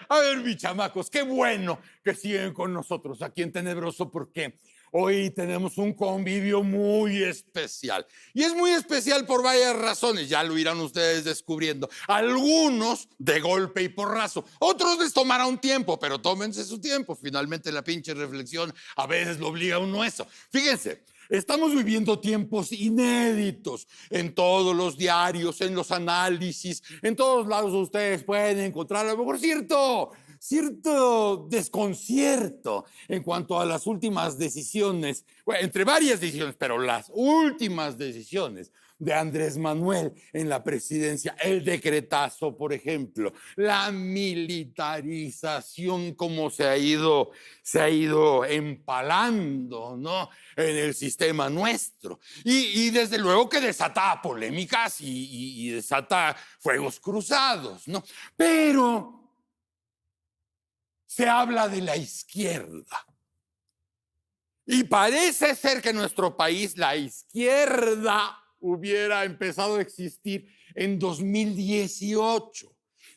A ver, mis chamacos, qué bueno que siguen con nosotros aquí en Tenebroso porque hoy tenemos un convivio muy especial. Y es muy especial por varias razones, ya lo irán ustedes descubriendo. Algunos de golpe y porrazo, otros les tomará un tiempo, pero tómense su tiempo. Finalmente la pinche reflexión a veces lo obliga a uno a eso. Fíjense. Estamos viviendo tiempos inéditos en todos los diarios, en los análisis, en todos lados ustedes pueden encontrar a lo mejor cierto desconcierto en cuanto a las últimas decisiones, bueno, entre varias decisiones, pero las últimas decisiones de Andrés Manuel en la presidencia, el decretazo, por ejemplo, la militarización, como se ha ido empalando, ¿no? En el sistema nuestro. Y desde luego que desata polémicas y desata fuegos cruzados, ¿no? Pero se habla de la izquierda. Y parece ser que en nuestro país la izquierda hubiera empezado a existir en 2018.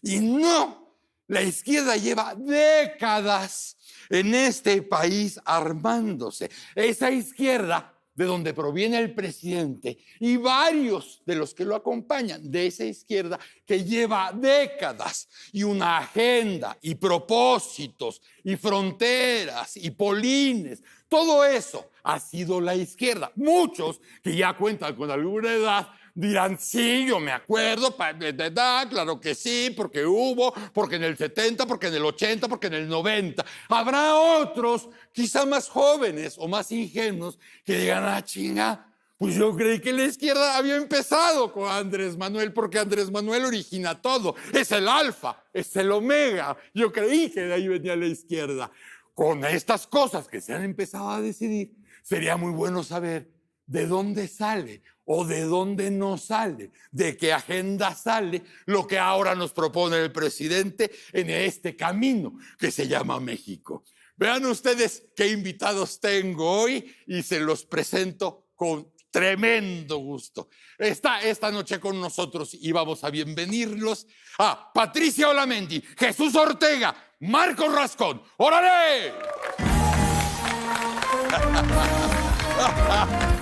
Y no, la izquierda lleva décadas en este país armándose. Esa izquierda de donde proviene el presidente y varios de los que lo acompañan, de esa izquierda que lleva décadas y una agenda y propósitos y fronteras y polines. Todo eso ha sido la izquierda. Muchos que ya cuentan con alguna edad dirán, sí, yo me acuerdo, claro que sí, porque hubo, porque en el 70, porque en el 80, porque en el 90. Habrá otros, quizá más jóvenes o más ingenuos, que digan, ah, chinga, pues yo creí que la izquierda había empezado con Andrés Manuel, porque Andrés Manuel origina todo, es el alfa, es el omega. Yo creí que de ahí venía la izquierda. Con estas cosas que se han empezado a decidir, sería muy bueno saber de dónde sale o de dónde no sale, de qué agenda sale lo que ahora nos propone el presidente en este camino que se llama México. Vean ustedes qué invitados tengo hoy y se los presento con tremendo gusto. Está esta noche con nosotros y vamos a bienvenirlos a Patricia Olamendi, Jesús Ortega, Marcos Rascón. ¡Órale!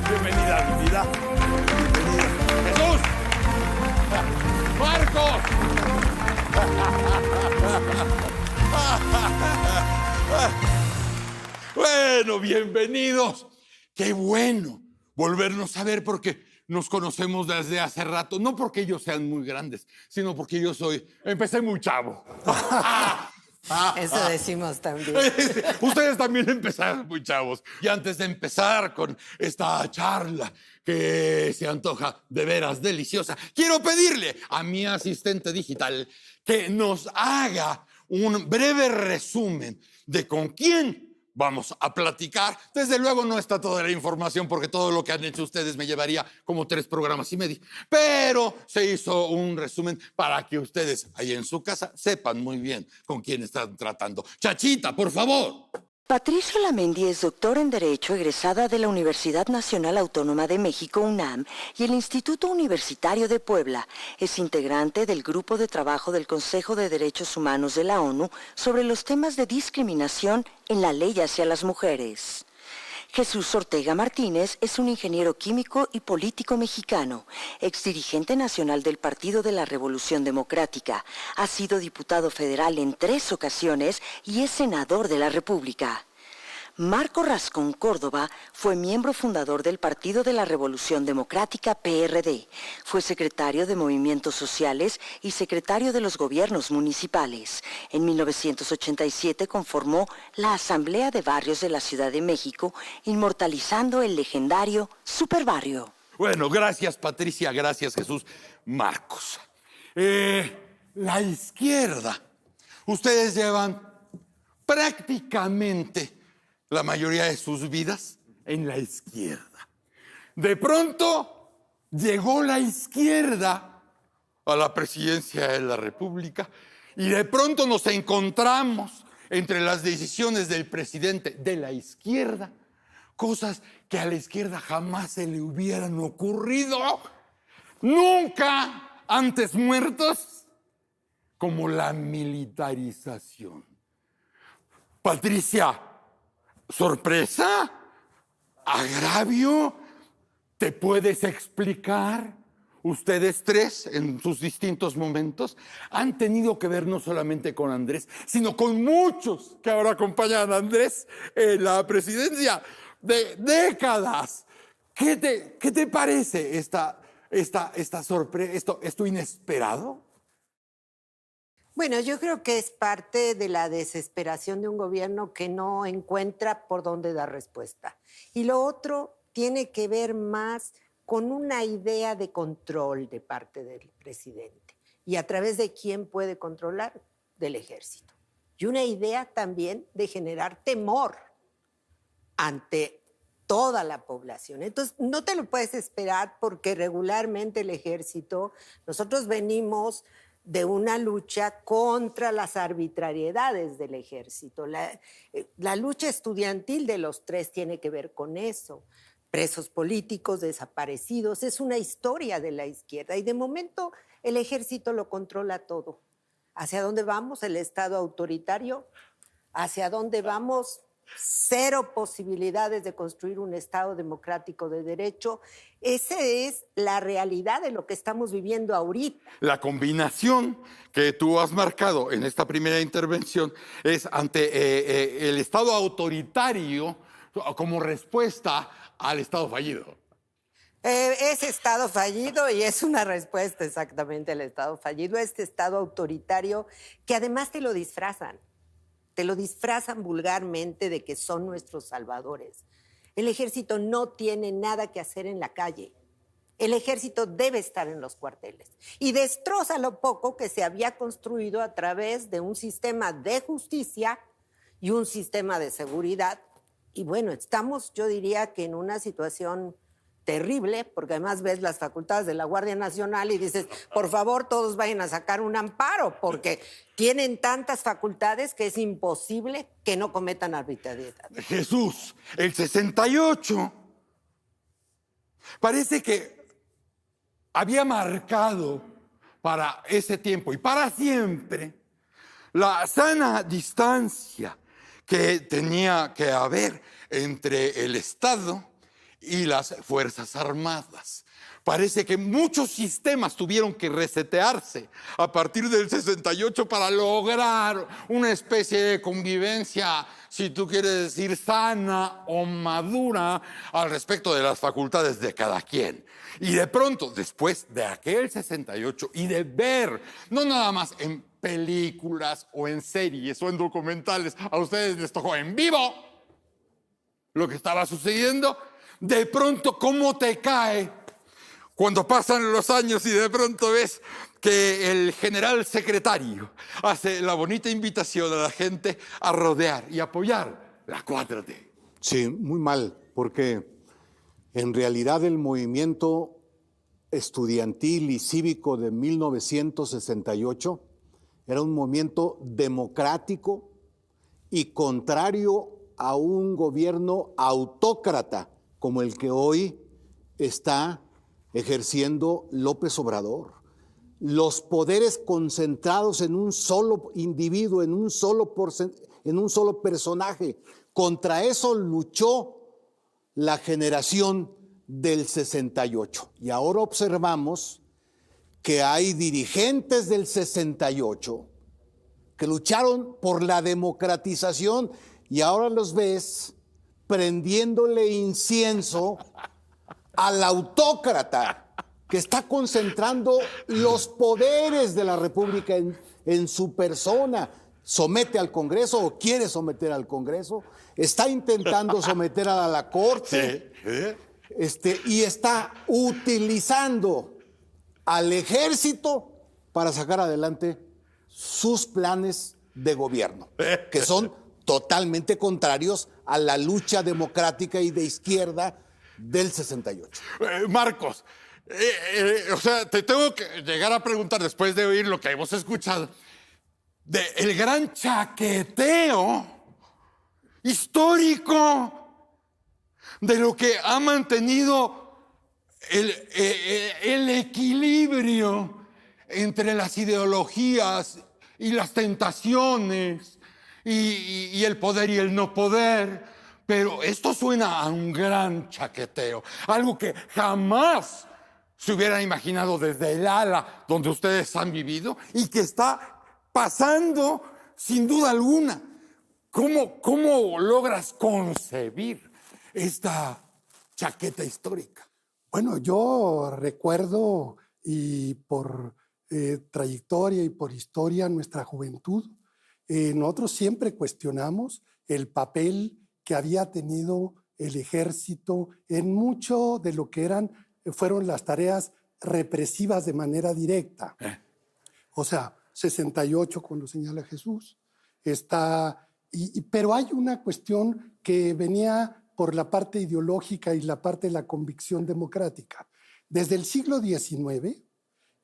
Bienvenida, mi vida. Bienvenida. ¡Jesús! ¡Marcos! Bueno, bienvenidos. ¡Qué bueno volvernos a ver porque nos conocemos desde hace rato! No porque ellos sean muy grandes, sino porque empecé muy chavo. Eso decimos también. Ustedes también empezaron muy chavos. Y antes de empezar con esta charla que se antoja de veras deliciosa, quiero pedirle a mi asistente digital que nos haga un breve resumen de con quién vamos a platicar. Desde luego no está toda la información porque todo lo que han hecho ustedes me llevaría como 3 programas y medio. Pero se hizo un resumen para que ustedes ahí en su casa sepan muy bien con quién están tratando. Chachita, por favor. Patricia Olamendi es doctor en Derecho, egresada de la Universidad Nacional Autónoma de México, UNAM, y el Instituto Universitario de Puebla. Es integrante del Grupo de Trabajo del Consejo de Derechos Humanos de la ONU sobre los temas de discriminación en la ley hacia las mujeres. Jesús Ortega Martínez es un ingeniero químico y político mexicano, exdirigente nacional del Partido de la Revolución Democrática. Ha sido diputado federal en 3 ocasiones y es senador de la República. Marco Rascón Córdoba fue miembro fundador del Partido de la Revolución Democrática, PRD. Fue secretario de Movimientos Sociales y secretario de los gobiernos municipales. En 1987 conformó la Asamblea de Barrios de la Ciudad de México, inmortalizando el legendario Superbarrio. Bueno, gracias Patricia, gracias Jesús. Marcos. La izquierda. Ustedes llevan prácticamente la mayoría de sus vidas en la izquierda. De pronto llegó la izquierda a la presidencia de la República y de pronto nos encontramos entre las decisiones del presidente de la izquierda, cosas que a la izquierda jamás se le hubieran ocurrido, nunca antes muertos, como la militarización. Patricia, ¿sorpresa? ¿Agravio? ¿Te puedes explicar? Ustedes tres, en sus distintos momentos, han tenido que ver no solamente con Andrés, sino con muchos que ahora acompañan a Andrés en la presidencia de décadas. ¿Qué te parece esta sorpresa, esto inesperado? Bueno, yo creo que es parte de la desesperación de un gobierno que no encuentra por dónde dar respuesta. Y lo otro tiene que ver más con una idea de control de parte del presidente. ¿Y a través de quién puede controlar? Del ejército. Y una idea también de generar temor ante toda la población. Entonces, no te lo puedes esperar porque regularmente el ejército, nosotros venimos de una lucha contra las arbitrariedades del ejército. La lucha estudiantil de los tres tiene que ver con eso. Presos políticos, desaparecidos, es una historia de la izquierda y de momento el ejército lo controla todo. ¿Hacia dónde vamos? El Estado autoritario. ¿Hacia dónde vamos? Cero posibilidades de construir un Estado democrático de derecho. Esa es la realidad de lo que estamos viviendo ahorita. La combinación que tú has marcado en esta primera intervención es ante el Estado autoritario como respuesta al Estado fallido. Es Estado fallido y es una respuesta exactamente al Estado fallido, este Estado autoritario que además te lo disfrazan vulgarmente de que son nuestros salvadores. El ejército no tiene nada que hacer en la calle. El ejército debe estar en los cuarteles y destroza lo poco que se había construido a través de un sistema de justicia y un sistema de seguridad. Y bueno, estamos, yo diría que en una situación terrible, porque además ves las facultades de la Guardia Nacional y dices, por favor, todos vayan a sacar un amparo, porque tienen tantas facultades que es imposible que no cometan arbitrariedad. Jesús, el 68 parece que había marcado para ese tiempo y para siempre la sana distancia que tenía que haber entre el Estado y las Fuerzas Armadas. Parece que muchos sistemas tuvieron que resetearse a partir del 68 para lograr una especie de convivencia, si tú quieres decir sana o madura, al respecto de las facultades de cada quien. Y de pronto, después de aquel 68 y de ver, no nada más en películas o en series o en documentales, a ustedes les tocó en vivo lo que estaba sucediendo. De pronto, ¿cómo te cae cuando pasan los años y de pronto ves que el general secretario hace la bonita invitación a la gente a rodear y apoyar la 4T? Sí, muy mal, porque en realidad el movimiento estudiantil y cívico de 1968 era un movimiento democrático y contrario a un gobierno autócrata como el que hoy está ejerciendo López Obrador. Los poderes concentrados en un solo individuo, en un solo personaje. Contra eso luchó la generación del 68. Y ahora observamos que hay dirigentes del 68 que lucharon por la democratización y ahora los ves prendiéndole incienso al autócrata que está concentrando los poderes de la República en su persona. Somete al Congreso o quiere someter al Congreso, está intentando someter a la Corte, y está utilizando al ejército para sacar adelante sus planes de gobierno, que son totalmente contrarios a la lucha democrática y de izquierda del 68. Marcos, o sea, te tengo que llegar a preguntar, después de oír lo que hemos escuchado, del gran chaqueteo histórico de lo que ha mantenido el equilibrio entre las ideologías y las tentaciones y el poder y el no poder. Pero esto suena a un gran chaqueteo, algo que jamás se hubieran imaginado desde el ala donde ustedes han vivido y que está pasando sin duda alguna. ¿Cómo logras concebir esta chaqueta histórica? Bueno, yo recuerdo, y por trayectoria y por historia, nuestra juventud, nosotros siempre cuestionamos el papel que había tenido el ejército en mucho de lo que fueron las tareas represivas de manera directa. O sea, 68, como lo señala Jesús, pero hay una cuestión que venía por la parte ideológica y la parte de la convicción democrática. Desde el siglo XIX,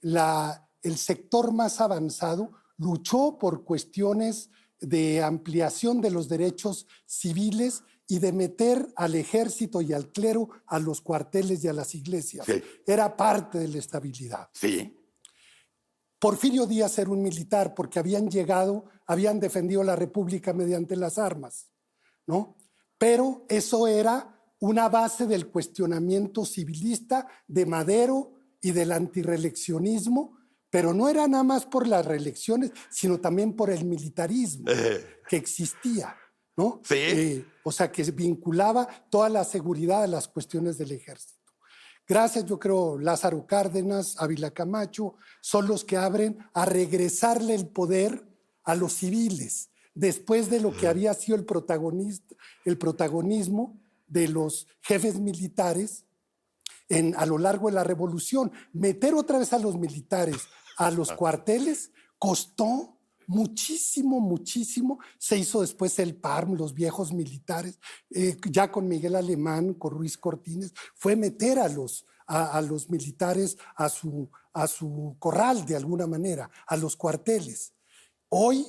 el sector más avanzado luchó por cuestiones de ampliación de los derechos civiles y de meter al ejército y al clero a los cuarteles y a las iglesias. Sí. Era parte de la estabilidad. Sí. Porfirio Díaz era un militar porque habían defendido la República mediante las armas, ¿no? Pero eso era una base del cuestionamiento civilista de Madero y del antirreeleccionismo, pero no era nada más por las reelecciones, sino también por el militarismo que existía, ¿no? Sí. O sea, que vinculaba toda la seguridad a las cuestiones del ejército. Gracias, yo creo, Lázaro Cárdenas, Ávila Camacho, son los que abren a regresarle el poder a los civiles, después de lo que había sido el protagonismo de los jefes militares a lo largo de la revolución. Meter otra vez a los militares a los cuarteles costó muchísimo, muchísimo. Se hizo después el PARM, los viejos militares, ya con Miguel Alemán, con Ruiz Cortines, fue meter a los militares a su corral de alguna manera, a los cuarteles. Hoy,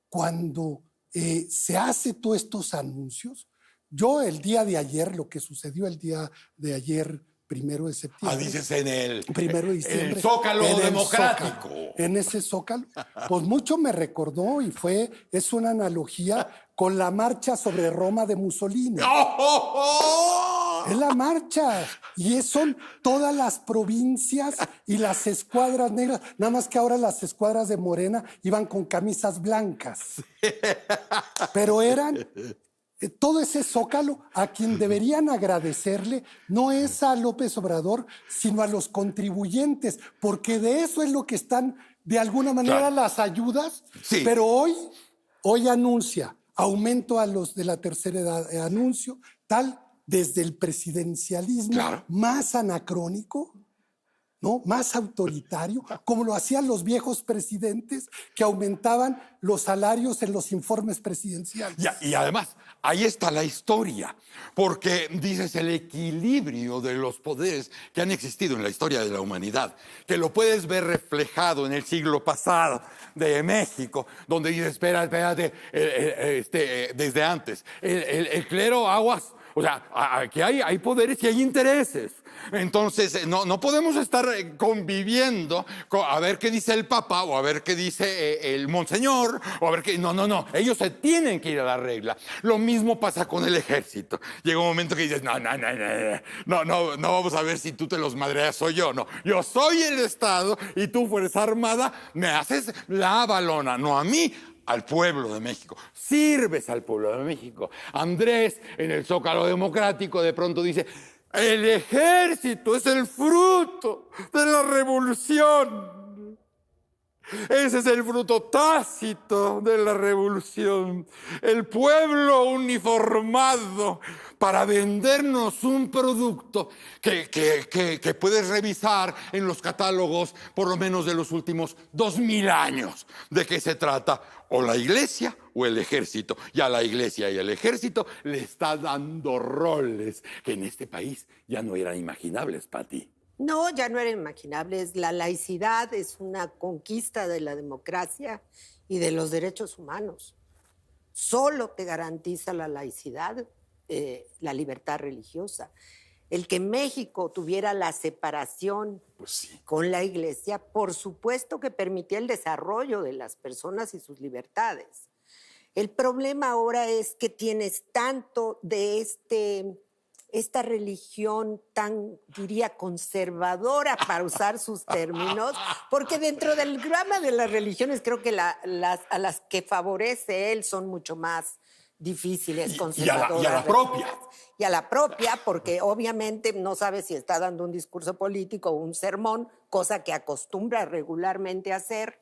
cuando se hace todos estos anuncios, yo el día de ayer, lo que sucedió el día de ayer, 1 de septiembre. Dices en el 1 de diciembre. el Zócalo democrático. En ese Zócalo, pues mucho me recordó y es una analogía con la marcha sobre Roma de Mussolini. Es la marcha y son todas las provincias y las escuadras negras, nada más que ahora las escuadras de Morena iban con camisas blancas, pero eran todo ese Zócalo. A quien deberían agradecerle no es a López Obrador, sino a los contribuyentes, porque de eso es lo que están, de alguna manera, claro, las ayudas. Sí. Pero hoy anuncia aumento a los de la tercera edad, anuncio tal desde el presidencialismo, claro, más anacrónico, ¿no? Más autoritario, como lo hacían los viejos presidentes que aumentaban los salarios en los informes presidenciales. Y además, ahí está la historia, porque dices el equilibrio de los poderes que han existido en la historia de la humanidad, que lo puedes ver reflejado en el siglo pasado de México, donde dices, espérate, desde antes, el clero, aguas. O sea, aquí hay poderes y hay intereses. Entonces, no podemos estar conviviendo a ver qué dice el Papa o a ver qué dice el Monseñor o a ver qué... No. Ellos se tienen que ir a la regla. Lo mismo pasa con el ejército. Llega un momento que dices, no vamos a ver si tú te los madreas o yo. No, yo soy el Estado y tú, Fuerza Armada, me haces la balona, no a mí, al pueblo de México. Sirves al pueblo de México. Andrés, en el Zócalo democrático, de pronto dice, el ejército es el fruto de la revolución. Ese es el fruto tácito de la revolución. El pueblo uniformado para vendernos un producto que puedes revisar en los catálogos por lo menos de los últimos 2000 años. ¿De qué se trata? O la iglesia o el ejército. Y a la iglesia y al ejército le está dando roles que en este país ya no eran imaginables, Pati. No, ya no era inimaginable. La laicidad es una conquista de la democracia y de los derechos humanos. Solo te garantiza la laicidad, la libertad religiosa. El que México tuviera la separación Pues sí. con la Iglesia, por supuesto que permitía el desarrollo de las personas y sus libertades. El problema ahora es que tienes tanto de esta religión tan, diría, conservadora, para usar sus términos, porque dentro del grama de las religiones creo que a las que favorece él son mucho más difíciles, conservadoras. Y a la propia. Y a la propia, porque obviamente no sabe si está dando un discurso político o un sermón, cosa que acostumbra regularmente hacer,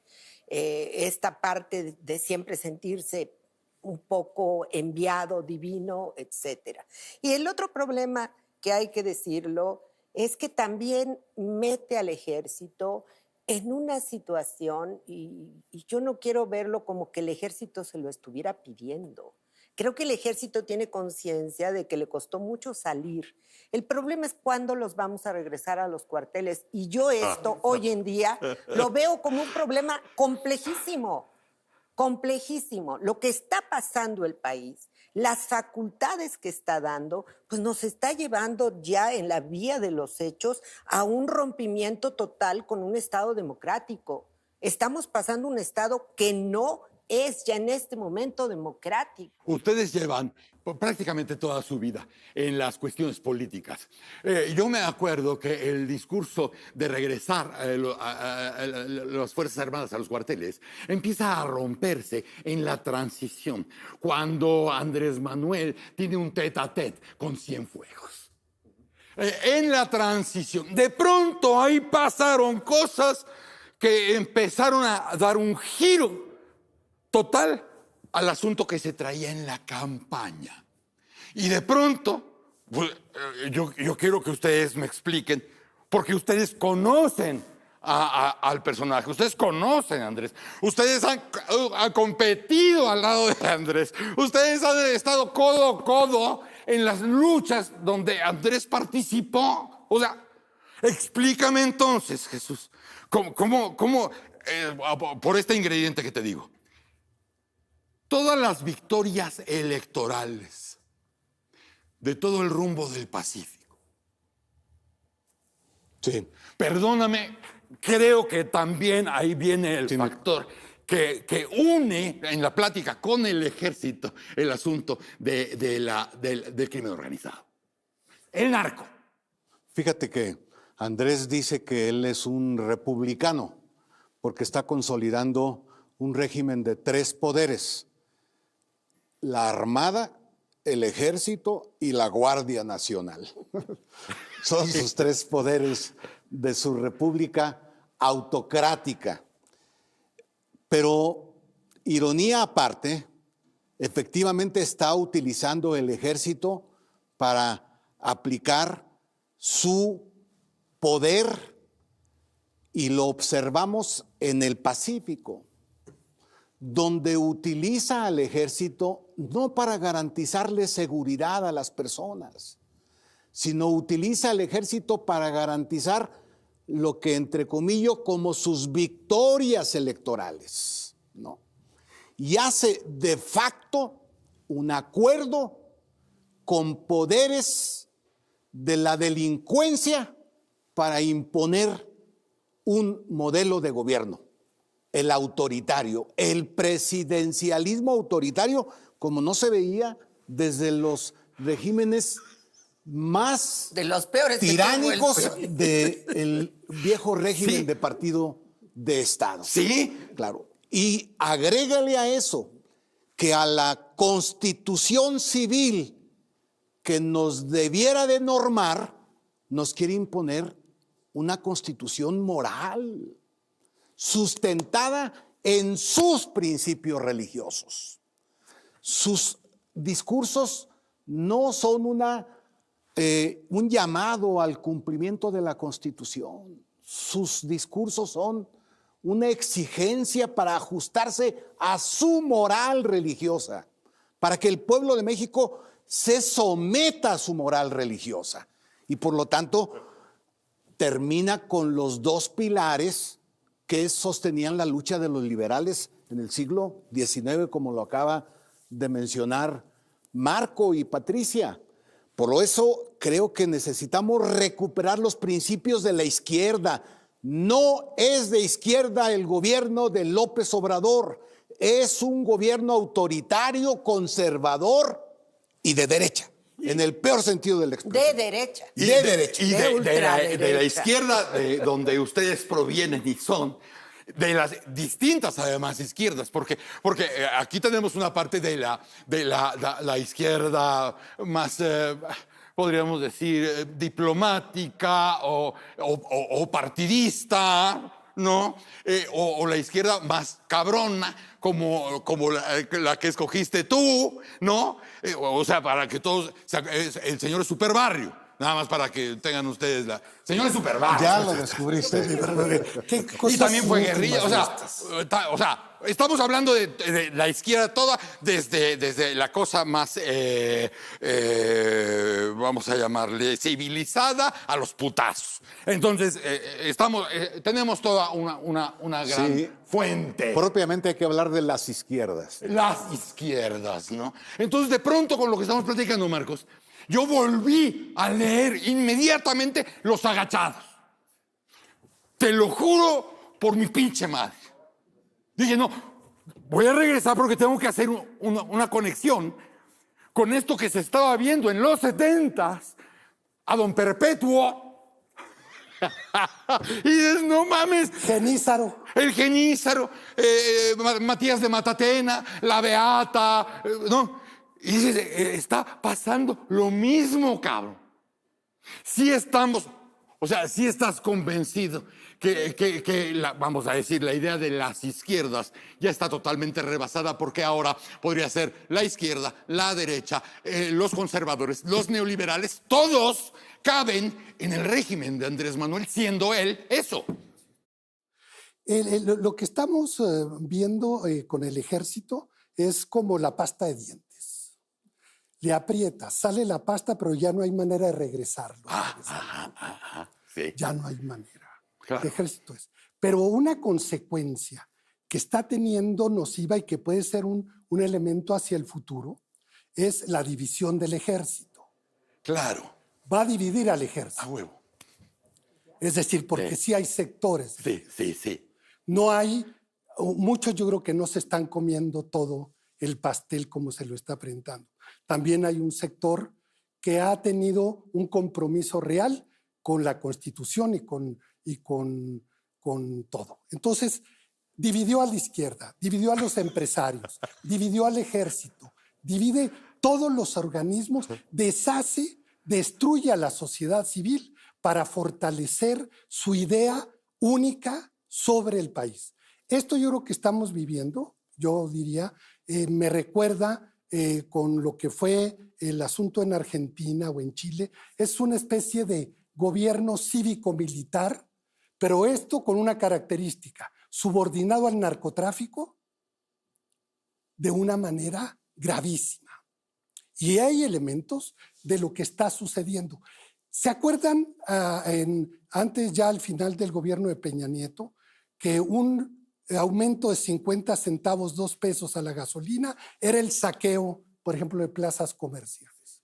esta parte de siempre sentirse un poco enviado, divino, etcétera. Y el otro problema, que hay que decirlo, es que también mete al ejército en una situación, y yo no quiero verlo como que el ejército se lo estuviera pidiendo. Creo que el ejército tiene conciencia de que le costó mucho salir. El problema es cuándo los vamos a regresar a los cuarteles. Y yo esto hoy en día lo veo como un problema complejísimo. Complejísimo. Lo que está pasando el país, las facultades que está dando, pues nos está llevando ya en la vía de los hechos a un rompimiento total con un Estado democrático. Estamos pasando un Estado que no es ya en este momento democrático. Ustedes llevan prácticamente toda su vida en las cuestiones políticas. Yo me acuerdo que el discurso de regresar las Fuerzas Armadas a los cuarteles empieza a romperse en la transición, cuando Andrés Manuel tiene un tete-a-tete con Cienfuegos. En la transición, de pronto ahí pasaron cosas que empezaron a dar un giro total al asunto que se traía en la campaña. Y de pronto, pues, yo quiero que ustedes me expliquen, porque ustedes conocen al personaje, ustedes conocen a Andrés, ustedes han competido al lado de Andrés, ustedes han estado codo a codo en las luchas donde Andrés participó. O sea, explícame entonces, Jesús, ¿cómo por este ingrediente que te digo? Todas las victorias electorales de todo el rumbo del Pacífico. Sí. Perdóname, creo que también ahí viene el factor que une en la plática con el ejército el asunto del crimen organizado. El narco. Fíjate que Andrés dice que él es un republicano porque está consolidando un régimen de 3 poderes: la Armada, el Ejército y la Guardia Nacional. Son sus 3 poderes de su república autocrática. Pero, ironía aparte, efectivamente está utilizando el Ejército para aplicar su poder, y lo observamos en el Pacífico, donde utiliza al ejército no para garantizarle seguridad a las personas, sino utiliza al ejército para garantizar lo que, entre comillas, como sus victorias electorales, ¿no? Y hace de facto un acuerdo con poderes de la delincuencia para imponer un modelo de gobierno. El autoritario, el presidencialismo autoritario, como no se veía desde los regímenes más de los peores tiránicos del viejo régimen de partido de Estado. Sí, claro. Y agrégale a eso que a la Constitución civil que nos debiera de normar, nos quiere imponer una constitución moral, sustentada en sus principios religiosos. Sus discursos no son un llamado al cumplimiento de la Constitución. Sus discursos son una exigencia para ajustarse a su moral religiosa, para que el pueblo de México se someta a su moral religiosa. Y por lo tanto, termina con los 2 pilares que sostenían la lucha de los liberales en el siglo XIX, como lo acaba de mencionar Marco y Patricia. Por eso creo que necesitamos recuperar los principios de la izquierda. No es de izquierda el gobierno de López Obrador. Es un gobierno autoritario, conservador y de derecha, en el peor sentido de la expresión. De derecha. Y de derecha. Y de la ultraderecha. izquierda, de donde ustedes provienen y son, de las distintas, además, izquierdas, porque aquí tenemos una parte de la izquierda más, podríamos decir, diplomática o partidista, ¿no? O la izquierda más cabrona, como la que escogiste tú, ¿no? O sea, para que todos... el señor es superbarrio. Nada más para que tengan ustedes la... Señor es superbarrio. Ya lo descubriste. ¿Qué Y cosas también fue últimas guerrilla. estas? O sea, estamos hablando de la izquierda toda, desde la cosa más, vamos a llamarle, civilizada, a los putazos. Entonces, tenemos toda una gran Sí. fuente. Propiamente hay que hablar de las izquierdas. Las izquierdas, ¿no? Entonces, de pronto, con lo que estamos platicando, Marcos, yo volví a leer inmediatamente Los Agachados. Te lo juro por mi pinche madre. Dije, no, voy a regresar porque tengo que hacer una conexión con esto que se estaba viendo en los 70s a Don Perpetuo. Y dices, no mames. Genízaro. El Genízaro, Matías de Matatena, la Beata, ¿no? Y dices, está pasando lo mismo, cabrón. Sí estamos, o sea, sí estás convencido vamos a decir, la idea de las izquierdas ya está totalmente rebasada porque ahora podría ser la izquierda, la derecha, los conservadores, los neoliberales, todos caben en el régimen de Andrés Manuel, siendo él eso. Lo que estamos viendo con el ejército es como la pasta de dientes. Le aprietas, sale la pasta, pero ya no hay manera de regresarlo. Sí. Ya no hay manera. Claro. El ejército es. Pero una consecuencia que está teniendo nociva y que puede ser un elemento hacia el futuro es la división del ejército. Claro. Va a dividir al ejército. A huevo. Es decir, porque sí hay sectores. Sí. No hay, muchos yo creo que no se están comiendo todo el pastel como se lo está presentando. También hay un sector que ha tenido un compromiso real con la Constitución y con todo. Entonces, dividió a la izquierda, dividió a los empresarios, dividió al ejército, divide todos los organismos, deshace, destruye a la sociedad civil para fortalecer su idea única sobre el país. Esto yo creo que estamos viviendo, yo diría, me recuerda con lo que fue el asunto en Argentina o en Chile, es una especie de gobierno cívico-militar, pero esto con una característica, subordinado al narcotráfico de una manera gravísima. Y hay elementos de lo que está sucediendo. ¿Se acuerdan antes ya al final del gobierno de Peña Nieto que un aumento de 50 centavos, 2 pesos a la gasolina era el saqueo, por ejemplo, de plazas comerciales?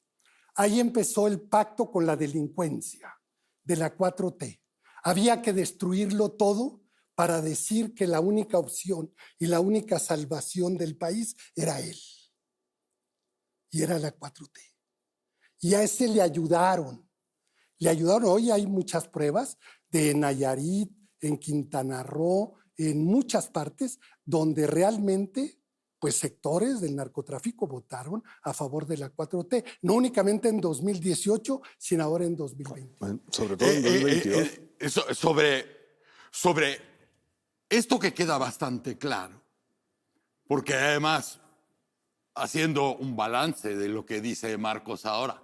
Ahí empezó el pacto con la delincuencia de la 4T. Había que destruirlo todo para decir que la única opción y la única salvación del país era él. Y era la 4T. Y a ese le ayudaron. Hoy hay muchas pruebas de Nayarit, en Quintana Roo, en muchas partes donde realmente pues sectores del narcotráfico votaron a favor de la 4T, no únicamente en 2018, sino ahora en 2020. Bueno, sobre todo en 2022. Sobre esto que queda bastante claro, porque además, haciendo un balance de lo que dice Marcos ahora,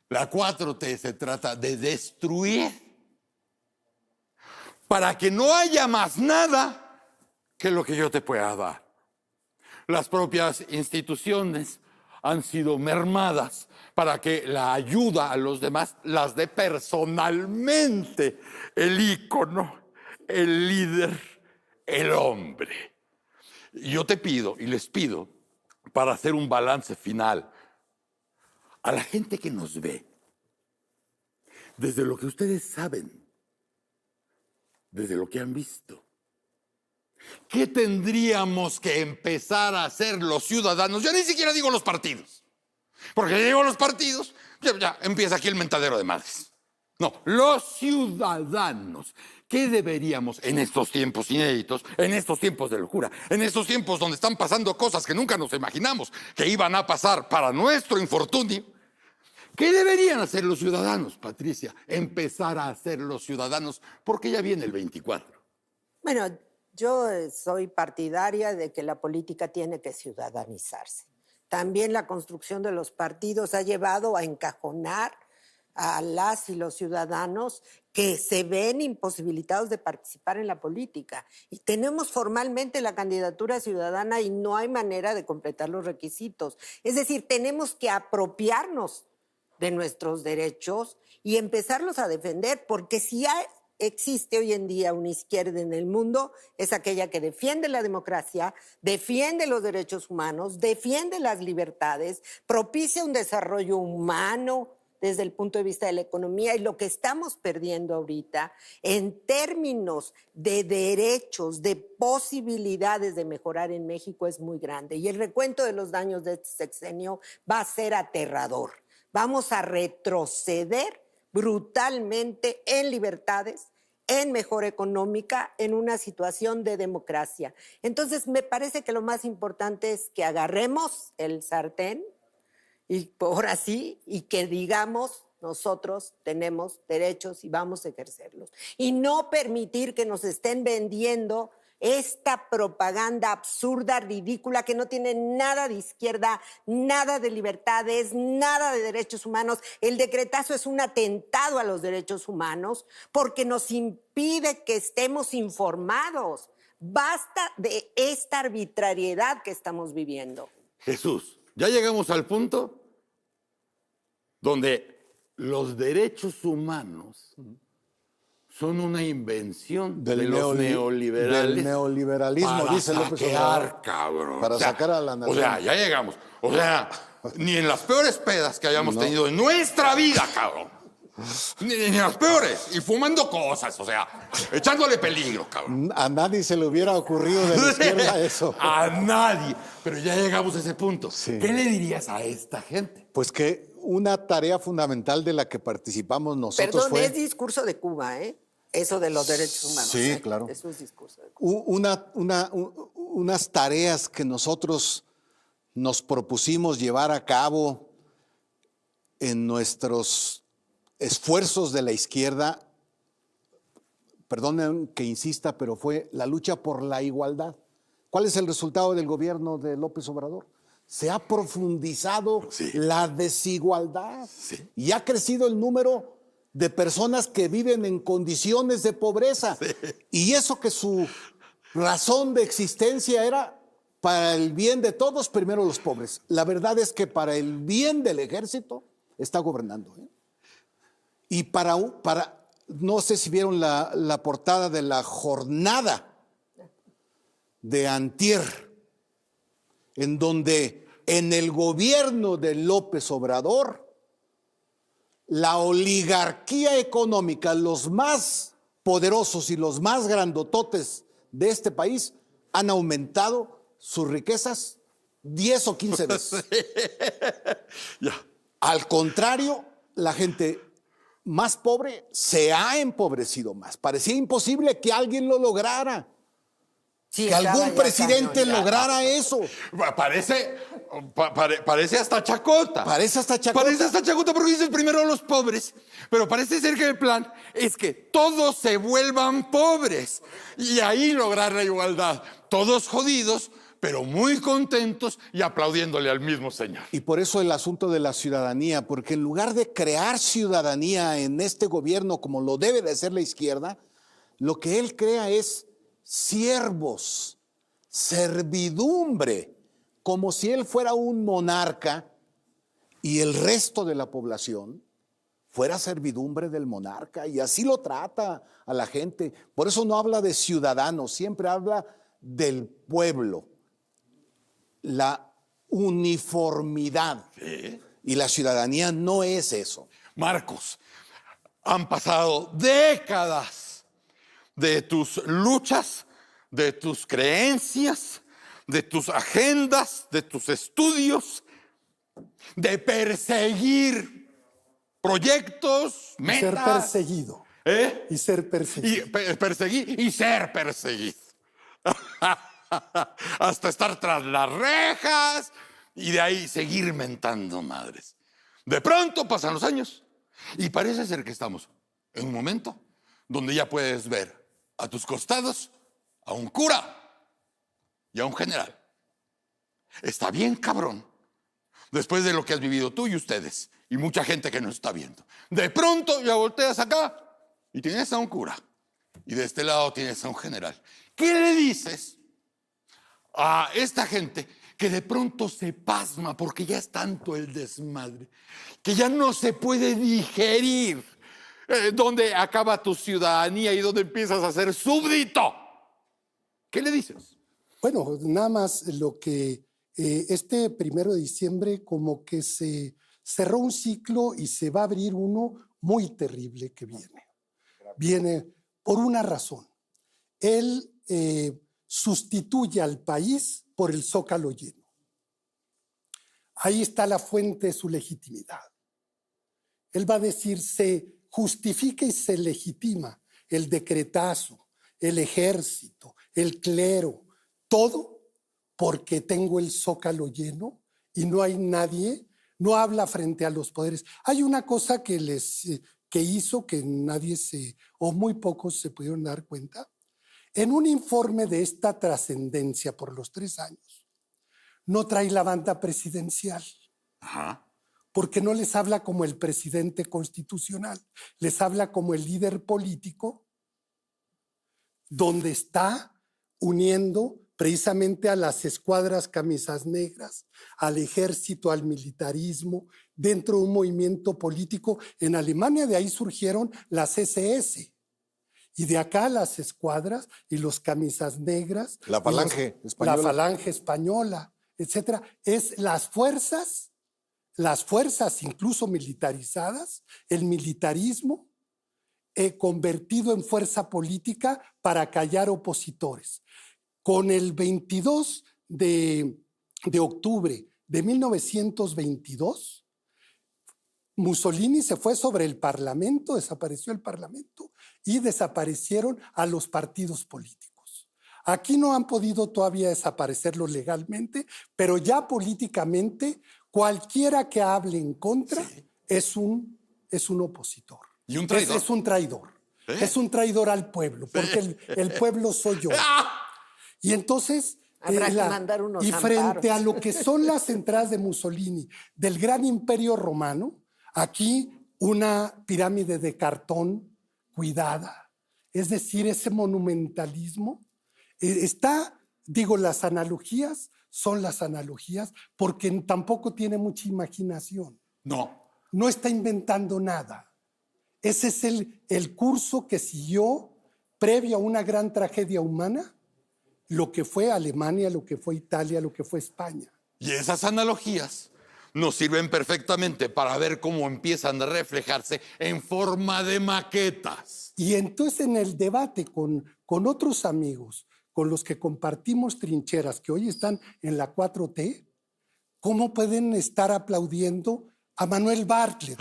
la 4T se trata de destruir para que no haya más nada que lo que yo te pueda dar. Las propias instituciones han sido mermadas para que la ayuda a los demás las dé personalmente el ícono, el líder, el hombre. Yo te pido y les pido, para hacer un balance final, a la gente que nos ve, desde lo que ustedes saben, desde lo que han visto, ¿qué tendríamos que empezar a hacer los ciudadanos? Yo ni siquiera digo los partidos, porque ya digo los partidos, ya empieza aquí el mentadero de madres. No, los ciudadanos. ¿Qué deberíamos en estos tiempos inéditos, en estos tiempos de locura, en estos tiempos donde están pasando cosas que nunca nos imaginamos que iban a pasar para nuestro infortunio? ¿Qué deberían hacer los ciudadanos, Patricia? Empezar a hacer los ciudadanos, porque ya viene el 24. Bueno, yo soy partidaria de que la política tiene que ciudadanizarse. También la construcción de los partidos ha llevado a encajonar a las y los ciudadanos que se ven imposibilitados de participar en la política. Y tenemos formalmente la candidatura ciudadana y no hay manera de completar los requisitos. Es decir, tenemos que apropiarnos de nuestros derechos y empezarlos a defender, porque si existe hoy en día una izquierda en el mundo, es aquella que defiende la democracia, defiende los derechos humanos, defiende las libertades, propicia un desarrollo humano desde el punto de vista de la economía, y lo que estamos perdiendo ahorita en términos de derechos, de posibilidades de mejorar en México es muy grande. Y el recuento de los daños de este sexenio va a ser aterrador. Vamos a retroceder brutalmente en libertades, en mejora económica, en una situación de democracia. Entonces, me parece que lo más importante es que agarremos el sartén y ahora sí, y que digamos, nosotros tenemos derechos y vamos a ejercerlos. Y no permitir que nos estén vendiendo esta propaganda absurda, ridícula, que no tiene nada de izquierda, nada de libertades, nada de derechos humanos. El decretazo es un atentado a los derechos humanos porque nos impide que estemos informados. Basta de esta arbitrariedad que estamos viviendo. Jesús, ya llegamos al punto donde los derechos humanos son una invención de los neoliberales. Del neoliberalismo, para dice López saquear, Obrador. cabrón. Para sacar a la nación. O sea, ya llegamos. O sea, ni en las peores pedas que hayamos tenido en nuestra vida, cabrón. Ni en las peores. Y fumando cosas, o sea, echándole peligro, cabrón. A nadie se le hubiera ocurrido de la izquierda eso. A nadie. Pero ya llegamos a ese punto. Sí. ¿Qué le dirías a esta gente? Pues que una tarea fundamental de la que participamos nosotros Perdón, fue... es discurso de Cuba, ¿eh? Eso de los derechos humanos. Sí, claro. Eso es discurso de Cuba. Unas tareas que nosotros nos propusimos llevar a cabo en nuestros esfuerzos de la izquierda, perdonen que insista, pero fue la lucha por la igualdad. ¿Cuál es el resultado del gobierno de López Obrador? Se ha profundizado la desigualdad y ha crecido el número de personas que viven en condiciones de pobreza. Y eso que su razón de existencia era para el bien de todos, primero los pobres. La verdad es que para el bien del ejército está gobernando. Y para no sé si vieron la portada de la jornada de antier, en donde en el gobierno de López Obrador, la oligarquía económica, los más poderosos y los más grandototes de este país han aumentado sus riquezas 10 o 15 veces. Al contrario, la gente más pobre se ha empobrecido más. Parecía imposible que alguien lo lograra. Sí, Que algún presidente lograra eso. Parece hasta chacota. Parece hasta chacota. Parece hasta chacota porque dicen primero los pobres. Pero parece ser que el plan es que todos se vuelvan pobres. Y ahí lograr la igualdad. Todos jodidos, pero muy contentos y aplaudiéndole al mismo señor. Y por eso el asunto de la ciudadanía, porque en lugar de crear ciudadanía en este gobierno como lo debe de hacer la izquierda, lo que él crea es siervos, servidumbre, como si él fuera un monarca y el resto de la población fuera servidumbre del monarca, y así lo trata a la gente. Por eso no habla de ciudadanos, siempre habla del pueblo. La uniformidad Y la ciudadanía no es eso. Marcos, han pasado décadas de tus luchas, de tus creencias, de tus agendas, de tus estudios, de perseguir proyectos, Y metas. ser perseguido. ¿Eh? Y ser perseguido. Y perseguir y ser perseguido. Hasta estar tras las rejas y de ahí seguir mentando madres. De pronto pasan los años y parece ser que estamos en un momento donde ya puedes ver a tus costados a un cura y a un general. Está bien, cabrón, después de lo que has vivido tú y ustedes y mucha gente que nos está viendo. De pronto ya volteas acá y tienes a un cura y de este lado tienes a un general. ¿Qué le dices a esta gente que de pronto se pasma porque ya es tanto el desmadre que ya no se puede digerir dónde acaba tu ciudadanía y dónde empiezas a ser súbdito? ¿Qué le dices? Bueno, nada más lo que este 1 de diciembre como que se cerró un ciclo y se va a abrir uno muy terrible que viene. Viene por una razón. Él sustituye al país por el Zócalo lleno. Ahí está la fuente de su legitimidad. Él va a decir, se justifica y se legitima el decretazo, el ejército, el clero, todo porque tengo el Zócalo lleno y no hay nadie, no habla frente a los poderes. Hay una cosa que hizo que nadie o muy pocos se pudieron dar cuenta. En un informe de esta trascendencia por los 3 años, no trae la banda presidencial. Ajá. Porque no les habla como el presidente constitucional, les habla como el líder político, donde está uniendo precisamente a las escuadras camisas negras, al ejército, al militarismo, dentro de un movimiento político. En Alemania de ahí surgieron las SS. Y de acá las escuadras y los camisas negras. La falange española. La falange española, etcétera. Es las fuerzas incluso militarizadas, el militarismo convertido en fuerza política para callar opositores. Con el 22 de octubre de 1922, Mussolini se fue sobre el Parlamento, desapareció el Parlamento y desaparecieron a los partidos políticos. Aquí no han podido todavía desaparecerlos legalmente, pero ya políticamente cualquiera que hable en contra es un opositor. ¿Y un traidor? Es un traidor. Es un traidor al pueblo, porque el pueblo soy yo. Y entonces, habrá que mandar unos frente amparos. a lo que son las entradas de Mussolini, del gran imperio romano, aquí una pirámide de cartón cuidada. Es decir, ese monumentalismo las analogías son las analogías porque tampoco tiene mucha imaginación. No está inventando nada. Ese es el curso que siguió previo a una gran tragedia humana, lo que fue Alemania, lo que fue Italia, lo que fue España. Y esas analogías nos sirven perfectamente para ver cómo empiezan a reflejarse en forma de maquetas. Y entonces en el debate con otros amigos, con los que compartimos trincheras, que hoy están en la 4T, ¿cómo pueden estar aplaudiendo a Manuel Bartlett?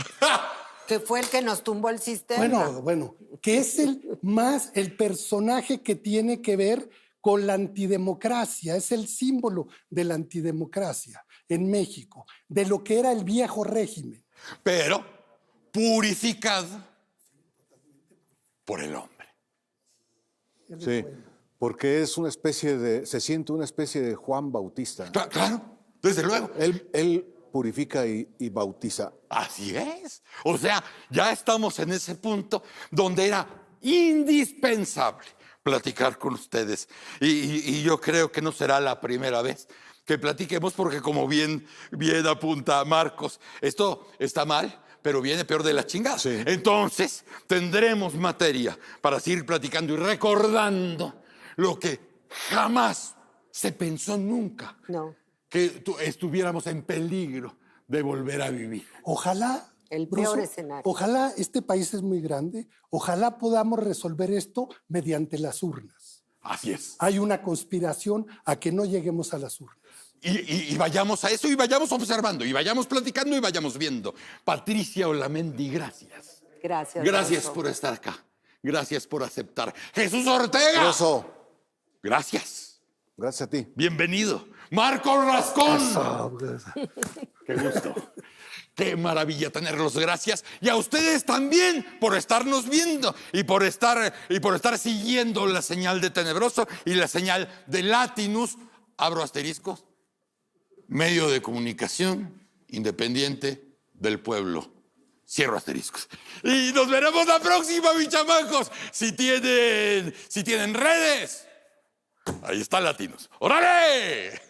Que fue el que nos tumbó el sistema. Bueno, que es el personaje que tiene que ver con la antidemocracia, es el símbolo de la antidemocracia en México, de lo que era el viejo régimen. Pero purificado por el hombre. Sí, porque es una especie se siente una especie de Juan Bautista. Claro, desde luego. Él purifica y bautiza. Así es. O sea, ya estamos en ese punto donde era indispensable platicar con ustedes. Y yo creo que no será la primera vez que platiquemos porque como bien apunta Marcos, esto está mal, pero viene peor de la chingada. Sí. Entonces tendremos materia para seguir platicando y recordando lo que jamás se pensó nunca. No. Que estuviéramos en peligro de volver a vivir. Ojalá. El peor escenario. Ojalá, este país es muy grande, ojalá podamos resolver esto mediante las urnas. Así es. Hay una conspiración a que no lleguemos a las urnas. Y vayamos a eso y vayamos observando y vayamos platicando y vayamos viendo. Patricia Olamendi, gracias. Gracias. Gracias Marco. por estar acá. Gracias por aceptar. Jesús Ortega. Eso. Gracias. Gracias a ti. Bienvenido. Marco Rascón. Qué gusto. Qué maravilla tenerlos. Gracias. Y a ustedes también por estarnos viendo y por estar siguiendo la señal de Tenebroso y la señal de Latinus. Abro asteriscos. Medio de comunicación independiente del pueblo. Cierro asteriscos. Y nos veremos la próxima, mis chamacos. Si tienen redes, ahí está Latinus. ¡Órale!